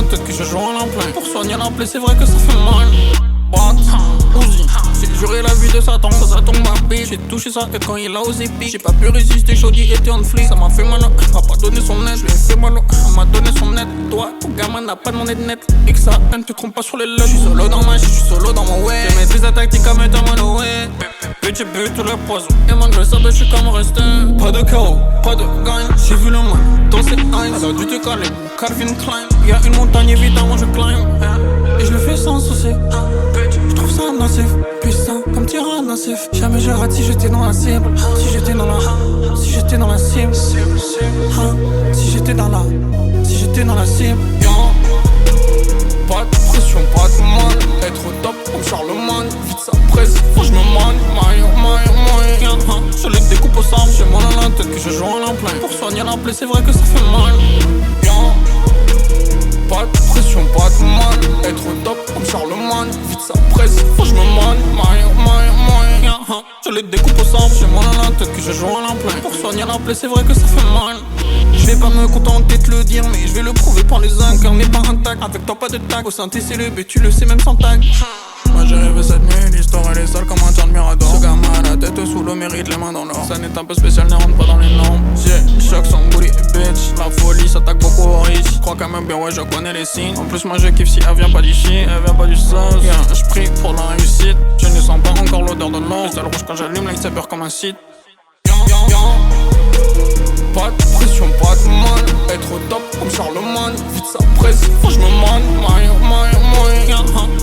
la tête que je joue à plein. Pour soigner la plaie, c'est vrai que ça fait mal. Uzi, j'ai juré la vie de Satan, ça tombe ma bille. J'ai touché sa tête quand il a osé pique. J'ai pas pu résister, Chaudi était en flic. Ça m'a fait mal, elle m'a pas donné son aide. Je lui ai fait mal, elle m'a donné son aide. Toi, ton gamin n'a pas demandé de net. Et que ça, elle ne te trompe pas sur les lèvres. Je suis solo dans ma shit, je suis solo dans mon way. Je maîtrise la tactique à mettre un away. Bitch, j'ai bu tout le poison. Et malgré ça, je suis comme resté. Pas de chaos, pas de gagne. J'ai vu le mal dans ses eyes. Elle a dû te caler, Calvin Klein. Y'a une montagne, évidemment, je climb. Et je le fais sans souci. Je trouve ça nocif, puissant comme tyrannicif. Jamais je rate si j'étais dans la cible. Si j'étais dans la cible. Si j'étais dans la cible. Pas de pression, pas de mal. Être au top comme Charlemagne. Vite ça presse, faut que je me manie. Je les découpe au sang. J'ai mal à la tête que je joue à plein. Pour soigner la plaie, c'est vrai que ça fait mal. Pas de pression, pas de mal. Être au top comme Charlemagne. Vite ça presse, faut que je me manie. Je les découpe au sang. J'ai mal à la tête que je joue à plein. Pour soigner la plaie, c'est vrai que ça fait mal. Je vais pas me contenter de le dire, mais je vais le prouver par les uns. Cœur n'est pas intact, avec toi pas de tag. Au synthé c'est le but, tu le sais même sans tag. Moi j'ai rêvé cette nuit, l'histoire elle est sale comme un turn mirador. Ce gamin a la tête sous l'eau, mérite les mains dans l'or. Ça n'est un peu spécial, ne rentre pas dans les normes. J'ai choc sans booty bitch. La folie s'attaque beaucoup aux riches. Crois quand même bien ouais je connais les signes. En plus moi je kiffe si elle vient pas d'ici, elle vient pas du sauce. Je prie pour la réussite. Je ne sens pas encore l'odeur de l'or. Cristal rouge quand j'allume, là ça beurre comme un site. Pas de pression, pas de mal. Être au top comme Charlemagne. Vite ça presse, faut que je me manie.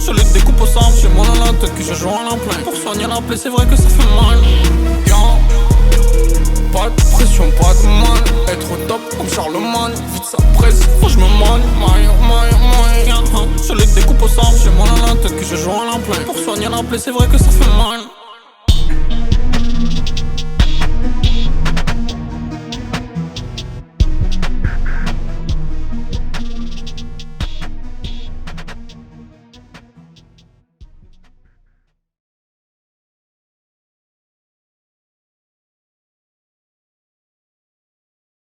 Je les découpe au sang. J'ai mal à la tête que je joue à plein. Pour soigner la plaie, c'est vrai que ça fait mal. Pas de pression, pas de mal. Être au top comme Charlemagne. Vite ça presse, faut que je me manie. Je les découpe au sang. J'ai mal à la tête que je joue à plein. Pour soigner la plaie, c'est vrai que ça fait mal.